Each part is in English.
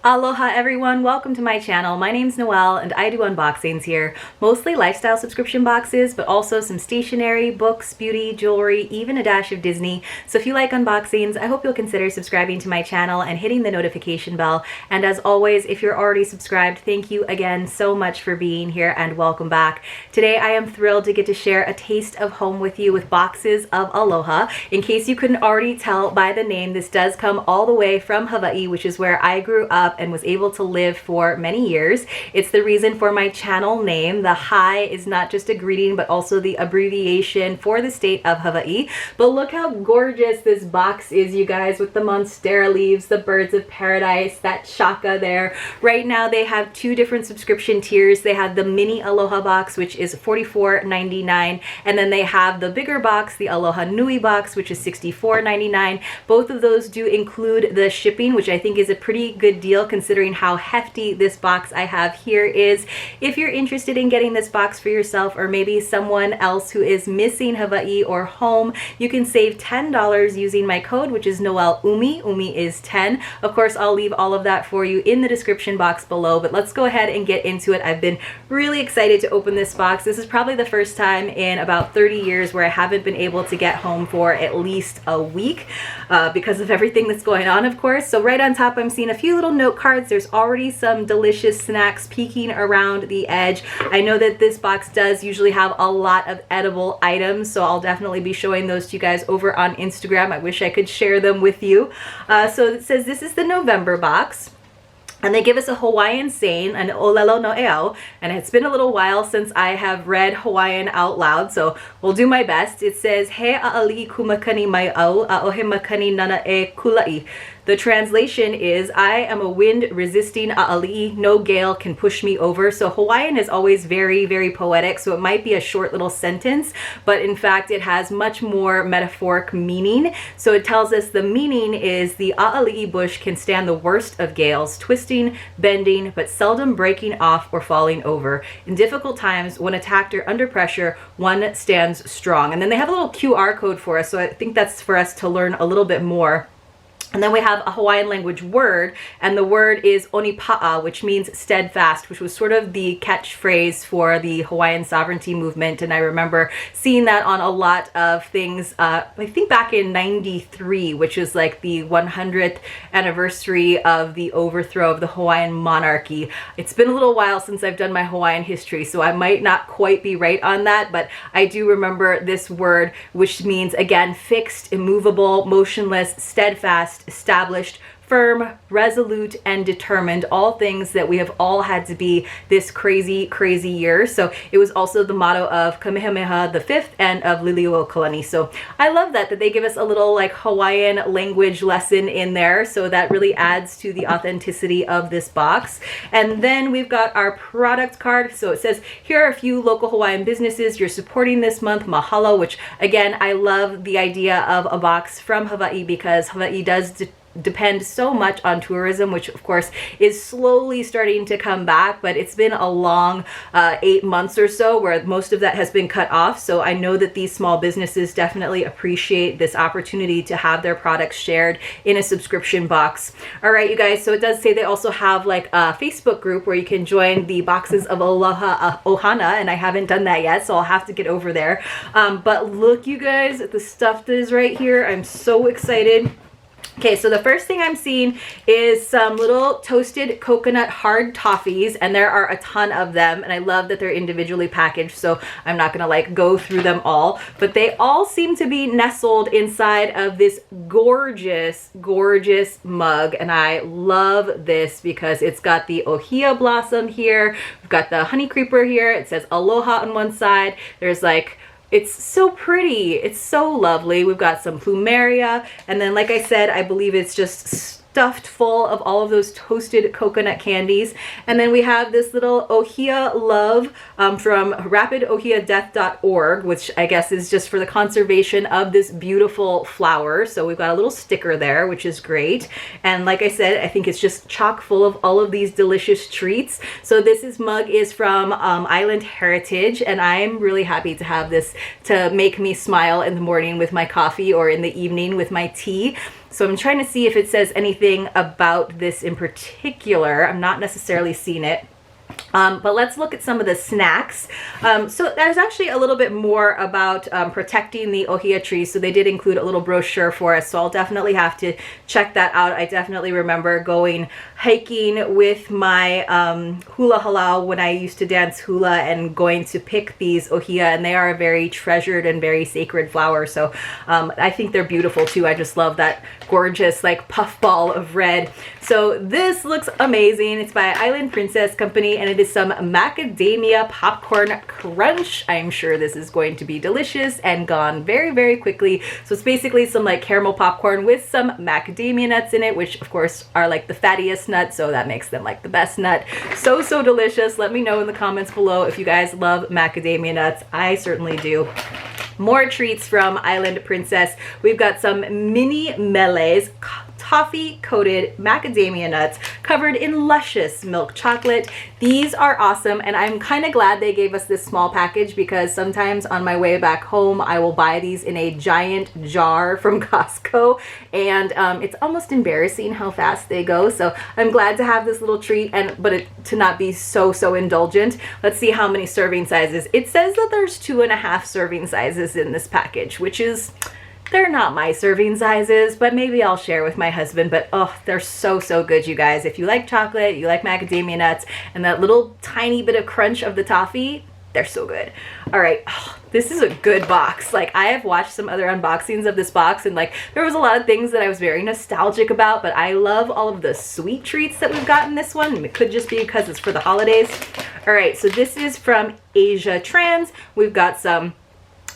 Aloha everyone, welcome to my channel. My name's Noelle and I do unboxings here. Mostly lifestyle subscription boxes, but also some stationery, books, beauty, jewelry, even a dash of Disney. So if you like unboxings, I hope you'll consider subscribing to my channel and hitting the notification bell. And as always, if you're already subscribed, thank you again so much for being here and welcome back. Today I am thrilled to get to share a taste of home with you with boxes of Aloha. In case you couldn't already tell by the name, this does come all the way from Hawaii, which is where I grew up and was able to live for many years. It's the reason for my channel name. The hi is not just a greeting, but also the abbreviation for the state of Hawaii. But look how gorgeous this box is, you guys, with the monstera leaves, the birds of paradise, that shaka there. Right now they have two different subscription tiers. They have the mini Aloha box, which is $44.99, and then they have the bigger box, the Aloha Nui box, which is $64.99. Both of those do include the shipping, which I think is a pretty good deal considering how hefty this box I have here is. If you're interested in getting this box for yourself or maybe someone else who is missing Hawaii or home, you can save $10 using my code, which is Noelle Umi. Umi is 10. Of course, I'll leave all of that for you in the description box below, but let's go ahead and get into it. I've been really excited to open this box. This is probably the first time in about 30 years where I haven't been able to get home for at least a week because of everything that's going on, of course. So right on top, I'm seeing a few little note cards. There's already some delicious snacks peeking around the edge. I know that this box does usually have a lot of edible items, so I'll definitely be showing those to you guys over on Instagram. I wish I could share them with you. So it says this is the November box. And they give us a Hawaiian saying, an olelo no'eo, and it's been a little while since I have read Hawaiian out loud, so we'll do my best. It says, He a'ali'i kumakani mai au, a'ohe makani nana e kula'i. The translation is, I am a wind-resisting a'ali'i, no gale can push me over. So Hawaiian is always very, very poetic, so it might be a short little sentence, but in fact it has much more metaphoric meaning. So it tells us the meaning is the a'ali'i bush can stand the worst of gales, twisting, bending, but seldom breaking off or falling over. In difficult times, when attacked or under pressure, one stands strong. And then they have a little QR code for us, so I think that's for us to learn a little bit more. And then we have a Hawaiian language word, and the word is onipa'a, which means steadfast, which was sort of the catchphrase for the Hawaiian sovereignty movement. And I remember seeing that on a lot of things, I think back in '93, which is like the 100th anniversary of the overthrow of the Hawaiian monarchy. It's been a little while since I've done my Hawaiian history, so I might not quite be right on that, but I do remember this word, which means, again, fixed, immovable, motionless, steadfast, established, firm, resolute, and determined, all things that we have all had to be this crazy, crazy year. So it was also the motto of Kamehameha V and of Liliuokalani. So I love that they give us a little like Hawaiian language lesson in there. So that really adds to the authenticity of this box. And then we've got our product card. So it says, here are a few local Hawaiian businesses you're supporting this month. Mahalo, which again, I love the idea of a box from Hawaii because Hawaii does depend so much on tourism, which of course is slowly starting to come back, but it's been a long 8 months or so where most of that has been cut off. So I know that these small businesses definitely appreciate this opportunity to have their products shared in a subscription box. All right, you guys, so it does say they also have like a Facebook group where you can join the boxes of Aloha Ohana, and I haven't done that yet, so I'll have to get over there. But look, you guys, at the stuff that is right here. I'm so excited. Okay, so the first thing I'm seeing is some little toasted coconut hard toffees, and there are a ton of them, and I love that they're individually packaged, so I'm not gonna like go through them all, but they all seem to be nestled inside of this gorgeous, gorgeous mug, and I love this because it's got the ohia blossom here, we've got the honey creeper here, it says aloha on one side, there's like, it's so pretty. It's so lovely. We've got some plumeria. And then, like I said, I believe it's just stuffed full of all of those toasted coconut candies. And then we have this little ohia love from rapidohiadeath.org, which I guess is just for the conservation of this beautiful flower. So we've got a little sticker there, which is great. And like I said, I think it's just chock full of all of these delicious treats. So this mug is from Island Heritage, and I'm really happy to have this to make me smile in the morning with my coffee or in the evening with my tea. So I'm trying to see if it says anything about this in particular. I'm not necessarily seeing it. But let's look at some of the snacks. So there's actually a little bit more about protecting the ohia trees. So they did include a little brochure for us. So I'll definitely have to check that out. I definitely remember going hiking with my hula halau when I used to dance hula and going to pick these ohia, and they are a very treasured and very sacred flower. So I think they're beautiful too. I just love that gorgeous like puffball of red. So this looks amazing. It's by Island Princess Company, and it is some macadamia popcorn crunch. I'm sure this is going to be delicious and gone very, very quickly. So it's basically some like caramel popcorn with some macadamia nuts in it, which of course are like the fattiest nuts, so that makes them like the best nut. So, so delicious. Let me know in the comments below if you guys love macadamia nuts. I certainly do. More treats from Island Princess. We've got some mini melees, toffee coated macadamia nuts covered in luscious milk chocolate. These are awesome, and I'm kind of glad they gave us this small package, because sometimes on my way back home I will buy these in a giant jar from Costco, and it's almost embarrassing how fast they go. So I'm glad to have this little treat, but to not be so indulgent. Let's see how many serving sizes. It says that there's 2.5 serving sizes in this package, which is, they're not my serving sizes, but maybe I'll share with my husband. But oh, they're so good, you guys. If you like chocolate, you like macadamia nuts, and that little tiny bit of crunch of the toffee, they're so good. All right, oh, this is a good box. Like, I have watched some other unboxings of this box, and like there was a lot of things that I was very nostalgic about, but I love all of the sweet treats that we've got in this one. It could just be because it's for the holidays. All right, so this is from Asia Trans. We've got some,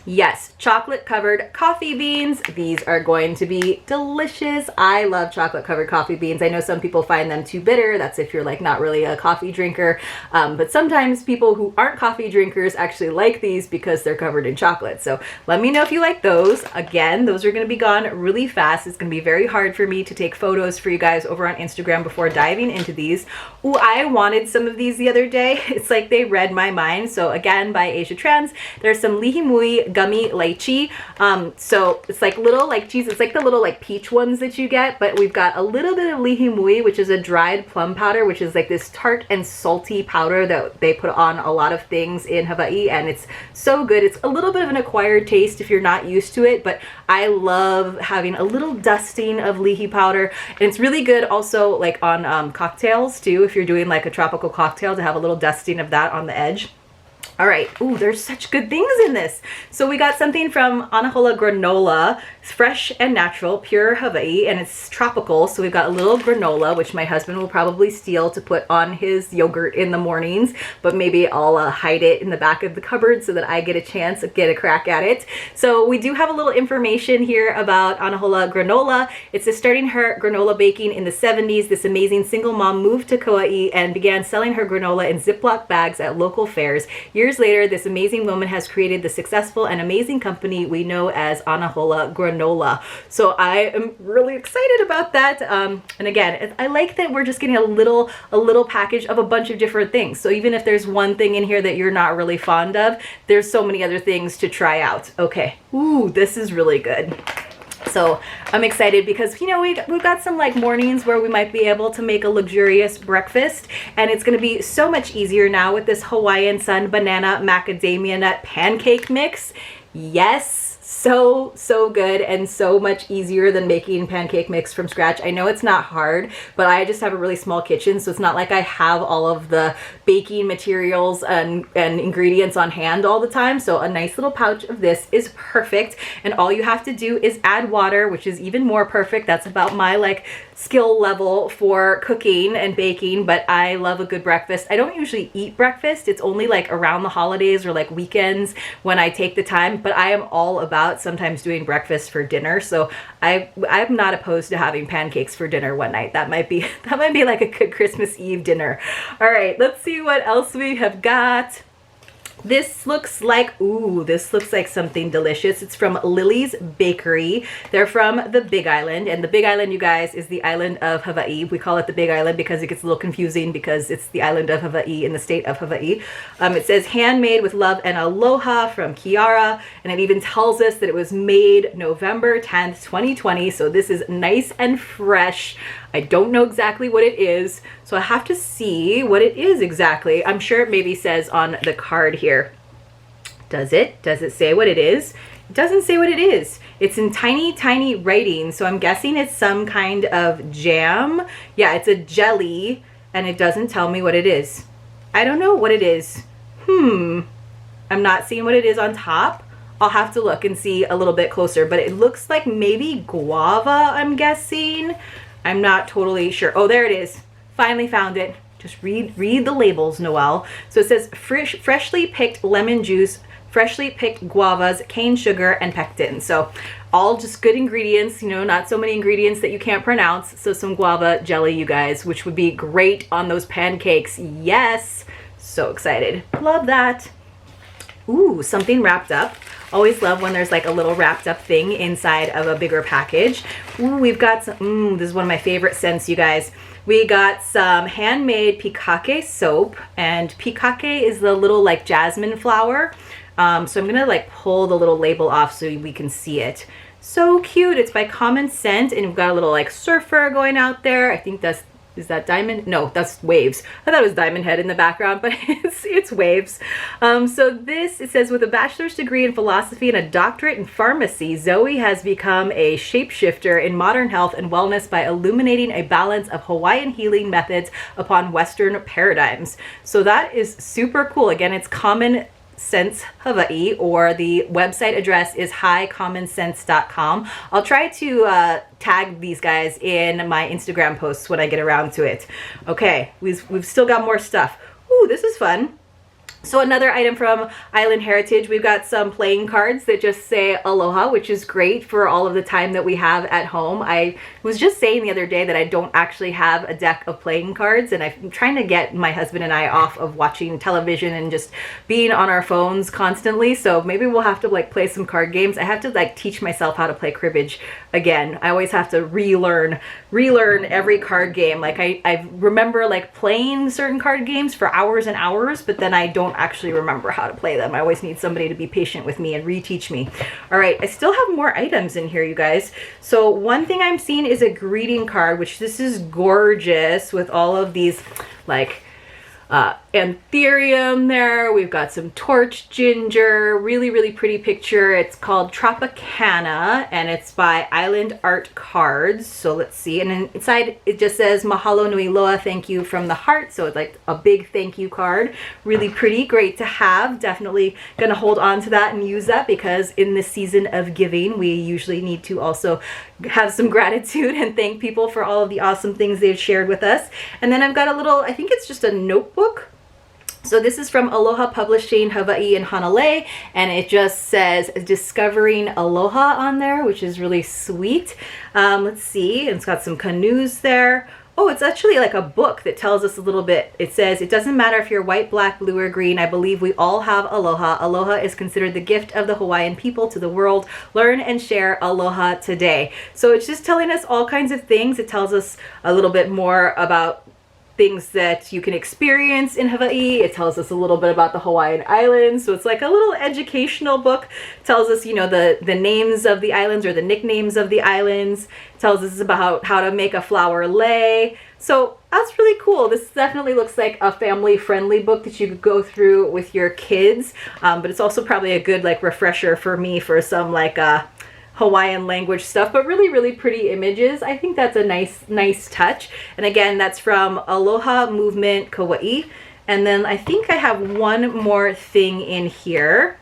yes, chocolate covered coffee beans. These are going to be delicious. I love chocolate covered coffee beans. I know some people find them too bitter. That's if you're like not really a coffee drinker. But sometimes people who aren't coffee drinkers actually like these because they're covered in chocolate. So let me know if you like those. Again, those are going to be gone really fast. It's going to be very hard for me to take photos for you guys over on Instagram before diving into these. Ooh, I wanted some of these the other day. It's like they read my mind. So again, by Asia Trans, there's some lihimui gummy lychee. So it's like little like cheese. It's like the little like peach ones that you get, but we've got a little bit of lihimui, which is a dried plum powder, which is like this tart and salty powder that they put on a lot of things in Hawaii, and it's so good. It's a little bit of an acquired taste if you're not used to it, but I love having a little dusting of lihi powder, and it's really good also like on cocktails too, if you're doing like a tropical cocktail, to have a little dusting of that on the edge. All right. Ooh, there's such good things in this. So we got something from Anahola Granola. It's fresh and natural, pure Hawaii, and it's tropical. So we've got a little granola, which my husband will probably steal to put on his yogurt in the mornings, but maybe I'll hide it in the back of the cupboard so that I get a chance to get a crack at it. So we do have a little information here about Anahola Granola. It says, starting her granola baking in the 70s, this amazing single mom moved to Kauai and began selling her granola in Ziploc bags at local fairs. Years later, this amazing woman has created the successful and amazing company we know as Anahola Granola. So I am really excited about that. And again, I like that we're just getting a little package of a bunch of different things. So even if there's one thing in here that you're not really fond of, there's so many other things to try out. Okay. Ooh, this is really good. So I'm excited because, you know, we've got some like mornings where we might be able to make a luxurious breakfast, and it's going to be so much easier now with this Hawaiian sun banana macadamia nut pancake mix. Yes. So good, and so much easier than making pancake mix from scratch. I know it's not hard, but I just have a really small kitchen, so it's not like I have all of the baking materials and ingredients on hand all the time. So a nice little pouch of this is perfect, and all you have to do is add water, which is even more perfect. That's about my like skill level for cooking and baking, but I love a good breakfast. I don't usually eat breakfast. It's only like around the holidays or like weekends when I take the time, but I am all about sometimes doing breakfast for dinner. So I'm not opposed to having pancakes for dinner one night. That might be like a good Christmas Eve dinner. All right, let's see what else we have got. This looks like, ooh, this looks like something delicious. It's from Lily's Bakery. They're from the Big Island, and the Big Island, you guys, is the island of Hawaii. We call it the Big Island because it gets a little confusing because it's the island of Hawaii in the state of Hawaii. It says handmade with love and aloha from Kiara, and it even tells us that it was made November 10th, 2020. So this is nice and fresh. I don't know exactly what it is, so I have to see what it is exactly. I'm sure it maybe says on the card here. Does it? Does it say what it is? It doesn't say what it is. It's in tiny, tiny writing, so I'm guessing it's some kind of jam. Yeah, it's a jelly, and it doesn't tell me what it is. I don't know what it is. I'm not seeing what it is on top. I'll have to look and see a little bit closer, but it looks like maybe guava, I'm guessing. I'm not totally sure. Oh, there it is. Finally found it. Just read the labels, Noelle. So it says freshly picked lemon juice, freshly picked guavas, cane sugar, and pectin. So all just good ingredients, you know, not so many ingredients that you can't pronounce. So some guava jelly, you guys, which would be great on those pancakes. Yes. So excited. Love that. Ooh, something wrapped up. Always love when there's like a little wrapped up thing inside of a bigger package. Ooh, we've got some, this is one of my favorite scents, you guys. We got some handmade pikake soap, and pikake is the little like jasmine flower. So I'm gonna like pull the little label off so we can see it. So cute. It's by Common Scent, and we've got a little like surfer going out there. I think that's, is that Diamond? No, that's Waves. I thought it was Diamond Head in the background, but it's Waves. So this, it says, with a bachelor's degree in philosophy and a doctorate in pharmacy, Zoe has become a shapeshifter in modern health and wellness by illuminating a balance of Hawaiian healing methods upon Western paradigms. So that is super cool. Again, it's Common Sense Hawaii, or the website address is highcommonsense.com. I'll try to tag these guys in my Instagram posts when I get around to it. Okay, we've still got more stuff. Ooh, this is fun. So another item from Island Heritage, we've got some playing cards that just say aloha, which is great for all of the time that we have at home. I was just saying the other day that I don't actually have a deck of playing cards, and I'm trying to get my husband and I off of watching television and just being on our phones constantly. So maybe we'll have to like play some card games. I have to like teach myself how to play cribbage again. I always have to relearn every card game. Like I remember like playing certain card games for hours and hours, but then I don't actually remember how to play them. I always need somebody to be patient with me and reteach me. All right, I still have more items in here, you guys. So one thing I'm seeing is a greeting card, which this is gorgeous with all of these like anthurium there. We've got some torch ginger, really pretty picture. It's called Tropicana, and it's by Island Art Cards. So let's see, and then inside it just says mahalo nui loa, thank you from the heart. So it's like a big thank you card. Really pretty, great to have. Definitely gonna hold on to that and use that, because in this season of giving we usually need to also have some gratitude and thank people for all of the awesome things they've shared with us. And then I've got a little, I think it's just a notebook. So this is from Aloha Publishing Hawaii in Honolulu, and it just says Discovering Aloha on there, which is really sweet. Let's see, and it's got some canoes there. Oh, it's actually like a book that tells us a little bit. It says, it doesn't matter if you're white, black, blue, or green. I believe we all have aloha. Aloha is considered the gift of the Hawaiian people to the world. Learn and share aloha today. So it's just telling us all kinds of things. It tells us a little bit more about things that you can experience in Hawaii. It tells us a little bit about the Hawaiian Islands. So it's like a little educational book. It tells us, you know, the names of the islands, or the nicknames of the islands. It tells us about how to make a flower lei. So that's really cool. This definitely looks like a family-friendly book that you could go through with your kids. But it's also probably a good like refresher for me for some like Hawaiian language stuff, but really pretty images. I think that's a nice touch. And again, that's from Aloha Movement Kauai. And then I think I have one more thing in here.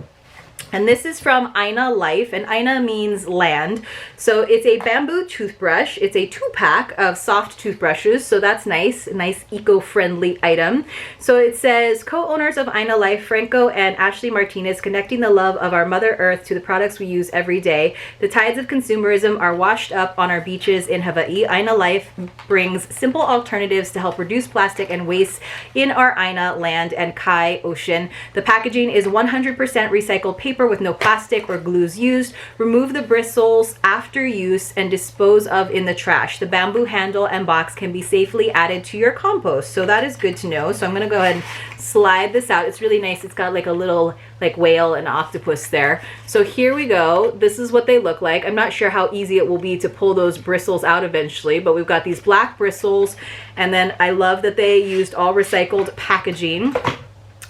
And this is from Aina Life, and Aina means land. So it's a bamboo toothbrush. It's a 2-pack of soft toothbrushes, so that's nice, a nice eco-friendly item. So it says, co-owners of Aina Life, Franco and Ashley Martinez, connecting the love of our Mother Earth to the products we use every day. The tides of consumerism are washed up on our beaches in Hawaii. Aina Life brings simple alternatives to help reduce plastic and waste in our Aina land and Kai ocean. The packaging is 100% recycled paper with no plastic or glues used. Remove the bristles after use and dispose of in the trash. The bamboo handle and box can be safely added to your compost. So that is good to know. So I'm going to go ahead and slide this out. It's really nice. It's got like a little like whale and octopus there. So here we go. This is what they look like. I'm not sure how easy it will be to pull those bristles out eventually, but we've got these black bristles, and then I love that they used all recycled packaging.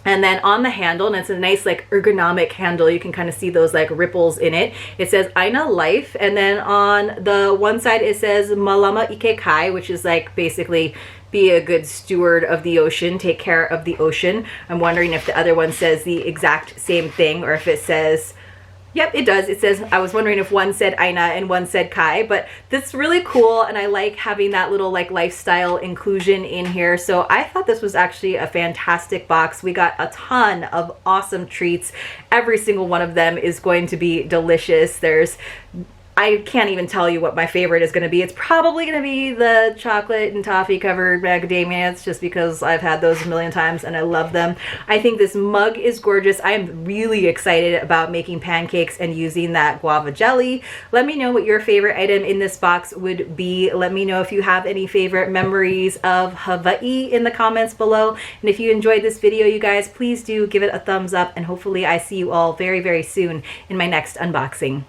And then on the handle, and it's a nice like ergonomic handle, you can kind of see those like ripples in it. It says Aina Life, and then on the one side it says Malama Ike Kai, which is like basically be a good steward of the ocean, take care of the ocean. I'm wondering if the other one says the exact same thing, or if it says, yep, it does. It says, I was wondering if one said Aina and one said Kai, but that's really cool, and I like having that little like lifestyle inclusion in here. So I thought this was actually a fantastic box. We got a ton of awesome treats. Every single one of them is going to be delicious. I can't even tell you what my favorite is going to be. It's probably going to be the chocolate and toffee covered macadamia. It's just because I've had those a million times and I love them. I think this mug is gorgeous. I am really excited about making pancakes and using that guava jelly. Let me know what your favorite item in this box would be. Let me know if you have any favorite memories of Hawaii in the comments below. And if you enjoyed this video, you guys, please do give it a thumbs up, and hopefully I see you all very, very soon in my next unboxing.